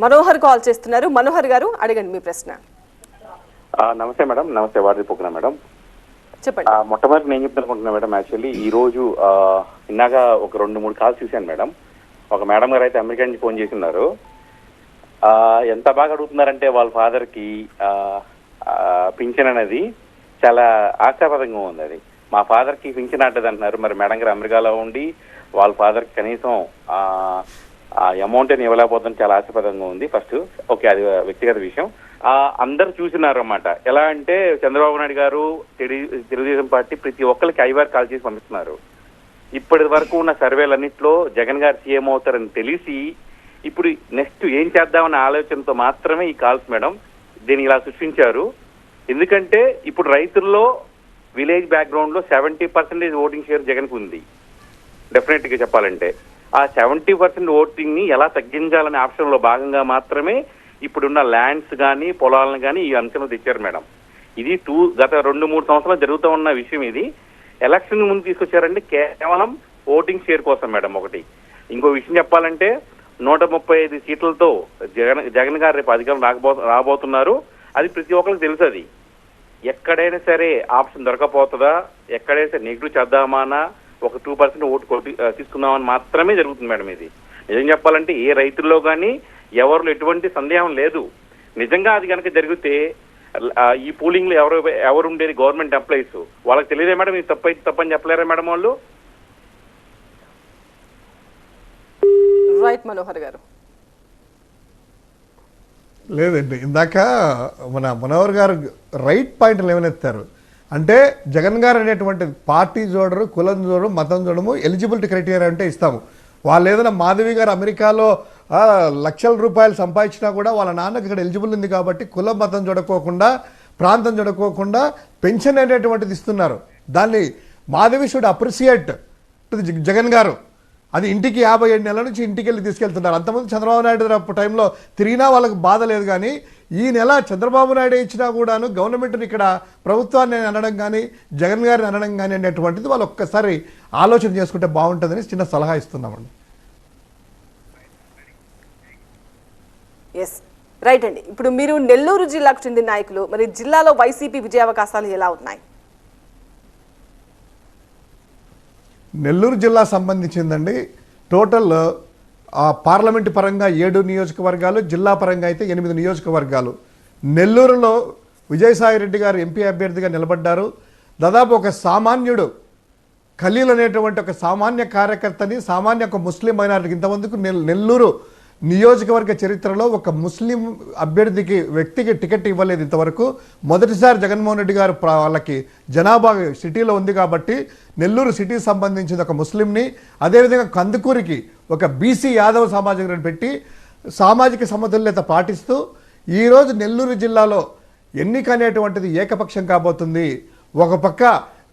Manohar call చేస్తున్నారు. మనోహర్ గారు అడగండి మీ ప్రశ్న. నమస్తే మేడం. నమస్తే వాడిపోకున్నా మేడం. చెప్పండి. మొట్టమొదటి నేను చెప్తానుకుంటున్నా మేడం. యాక్చువల్లీ ఈ రోజు ఇందాక ఒక 2-3 కాల్స్ చూశాను మేడం. ఒక మేడం గారు అయితే అమెరికా నుంచి ఫోన్ చేస్తున్నారు. ఎంత బాగా అడుగుతున్నారంటే వాళ్ళ ఫాదర్ కి పింఛన్ అనేది చాలా ఆశాపదంగా ఉంది. అది మా ఫాదర్ కి పింఛన్ ఆటది అంటున్నారు. మరి మేడం గారు అమెరికాలో ఉండి వాళ్ళ ఫాదర్ కి కనీసం అమౌంట్ అని ఇవ్వలేకపోతుంది. చాలా ఆశాపదంగా ఉంది. ఫస్ట్ ఓకే, అది వ్యక్తిగత విషయం. అందరు చూసినారు అన్నమాట. ఎలా అంటే చంద్రబాబు నాయుడు గారు తెలుగుదేశం పార్టీ ప్రతి ఒక్కరికి ఐవార్ కాల్ చేసి పంపిస్తున్నారు. ఇప్పటి వరకు ఉన్న సర్వేలన్నింటిలో జగన్ గారు సీఎం అవుతారని తెలిసి ఇప్పుడు నెక్స్ట్ ఏం చేద్దామన్న ఆలోచనతో మాత్రమే ఈ కాల్స్ మేడం. దీన్ని ఇలా సృష్టించారు. ఎందుకంటే ఇప్పుడు రైతుల్లో విలేజ్ బ్యాక్గ్రౌండ్ లో 70% ఓటింగ్ షేర్ జగన్ కు ఉంది. డెఫినెట్ గా చెప్పాలంటే ఆ 70% ఓటింగ్ ని ఎలా తగ్గించాలనే ఆప్షన్ లో భాగంగా మాత్రమే ఇప్పుడున్న ల్యాండ్స్ కానీ పొలాలను కానీ ఈ అంశంలో తెచ్చారు మేడం. ఇది గత 2-3 సంవత్సరాలు జరుగుతూ ఉన్న విషయం. ఇది ఎలక్షన్ ముందు తీసుకొచ్చారంటే కేవలం ఓటింగ్ షేర్ కోసం మేడం. ఒకటి ఇంకో విషయం చెప్పాలంటే 135 సీట్లతో జగన్ గారు రేపు అధికారం రాబోతున్నారు. అది ప్రతి ఒక్కరికి తెలుసు. అది ఎక్కడైనా సరే ఆప్షన్ దొరకపోతుందా, ఎక్కడైనా సరే నెగిటివ్ చేద్దామన్నా ఒక 2% ఓటు తీసుకుందామని మాత్రమే జరుగుతుంది మేడం. ఇది నిజం చెప్పాలంటే ఏ రైతుల్లో కానీ ఎవరిలో ఎటువంటి సందేహం లేదు. నిజంగా అది కనుక జరిగితే ఈ పూలింగ్ లో ఎవరు ఉండేది గవర్నమెంట్ ఎంప్లాయీస్. వాళ్ళకి తెలియదే మేడం ఇది తప్పని చెప్పలేరా మేడం వాళ్ళు? రైట్ మనోహర్ గారు. లేదండి, ఇందాక మన మనోహర్ గారు రైట్ పాయింట్లు ఏమనెత్తారు అంటే జగన్ గారు అనేటువంటి పార్టీ చూడరు, కులం చూడరు, మతం చూడము, ఎలిజిబిలిటీ క్రైటీరియా అంటే ఇస్తాము. వాళ్ళు ఏదైనా మాధవి గారు అమెరికాలో లక్షల రూపాయలు సంపాదించినా కూడా వాళ్ళ నాన్నకి ఇక్కడ ఎలిజిబుల్ ఉంది కాబట్టి కులం మతం చూడకోకుండా, ప్రాంతం చూడకోకుండా పెన్షన్ అనేటువంటిది ఇస్తున్నారు. దాన్ని Madhavi should appreciate to Jagan గారు. అది ఇంటికి 57 నెలల నుంచి ఇంటికి వెళ్ళి తీసుకెళ్తున్నారు. అంతకుముందు చంద్రబాబు నాయుడు టైంలో తిరిగినా వాళ్ళకి బాధ లేదు. కానీ ఈ నెల చంద్రబాబు నాయుడు ఇచ్చినా కూడాను గవర్నమెంట్ని ఇక్కడ ప్రభుత్వాన్ని అనడం కానీ జగన్ గారిని అనడం కానీ అనేటువంటిది వాళ్ళు ఒక్కసారి ఆలోచన చేసుకుంటే బాగుంటుందని చిన్న సలహా ఇస్తున్నామండి. ఎస్ రైట్ అండి. ఇప్పుడు మీరు నెల్లూరు జిల్లాకు చెందిన నాయకులు, మరి జిల్లాలో వైసీపీ విజయావకాశాలు ఎలా ఉన్నాయి? నెల్లూరు జిల్లా సంబంధించిందండి టోటల్ పార్లమెంటు పరంగా 7 నియోజకవర్గాలు, జిల్లా పరంగా అయితే 8 నియోజకవర్గాలు. నెల్లూరులో విజయసాయిరెడ్డి గారు ఎంపీ అభ్యర్థిగా నిలబడ్డారు. దాదాపు ఒక సామాన్యుడు ఖలీల్ అనేటువంటి ఒక సామాన్య కార్యకర్తని, సామాన్య ఒక ముస్లిం మైనారిటీకి ఇంతమందికి నెల్లూరు నియోజకవర్గ చరిత్రలో ఒక ముస్లిం అభ్యర్థికి వ్యక్తికి టికెట్ ఇవ్వలేదు ఇంతవరకు. మొదటిసారి జగన్మోహన్ రెడ్డి గారు వాళ్ళకి జనాభా సిటీలో ఉంది కాబట్టి నెల్లూరు సిటీకి సంబంధించిన ఒక ముస్లింని, అదేవిధంగా కందుకూరికి ఒక బీసీ యాదవ సామాజిక పెట్టి సామాజిక సమతుల్యత పాటిస్తూ ఈరోజు నెల్లూరు జిల్లాలో ఎన్నిక అనేటువంటిది ఏకపక్షం కాబోతుంది. ఒక పక్క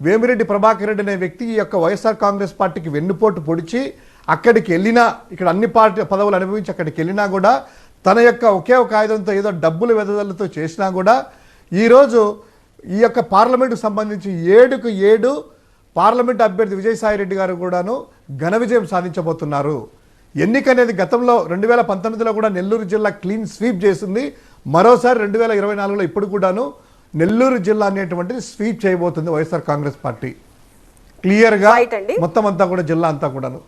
వేమిరెడ్డి ప్రభాకర్ రెడ్డి అనే వ్యక్తి ఈ యొక్క వైఎస్ఆర్ కాంగ్రెస్ పార్టీకి వెన్నుపోటు పొడిచి అక్కడికి వెళ్ళినా, ఇక్కడ అన్ని పార్టీ పదవులు అనుభవించి అక్కడికి వెళ్ళినా కూడా తన యొక్క ఒకే ఒక ఆయుధంతో ఏదో డబ్బులు వెదజల్లుతో చేసినా కూడా ఈరోజు ఈ యొక్క పార్లమెంటుకు సంబంధించి 7కు 7 పార్లమెంటు అభ్యర్థి విజయసాయిరెడ్డి గారు కూడాను ఘన విజయం సాధించబోతున్నారు. ఎన్నిక అనేది గతంలో 2019లో కూడా నెల్లూరు జిల్లా క్లీన్ స్వీప్ చేసింది. మరోసారి 2024లో ఇప్పుడు కూడాను నెల్లూరు జిల్లా అనేటువంటిది స్వీప్ చేయబోతుంది వైఎస్ఆర్ కాంగ్రెస్ పార్టీ. క్లియర్గా మొత్తం అంతా కూడా జిల్లా అంతా కూడాను.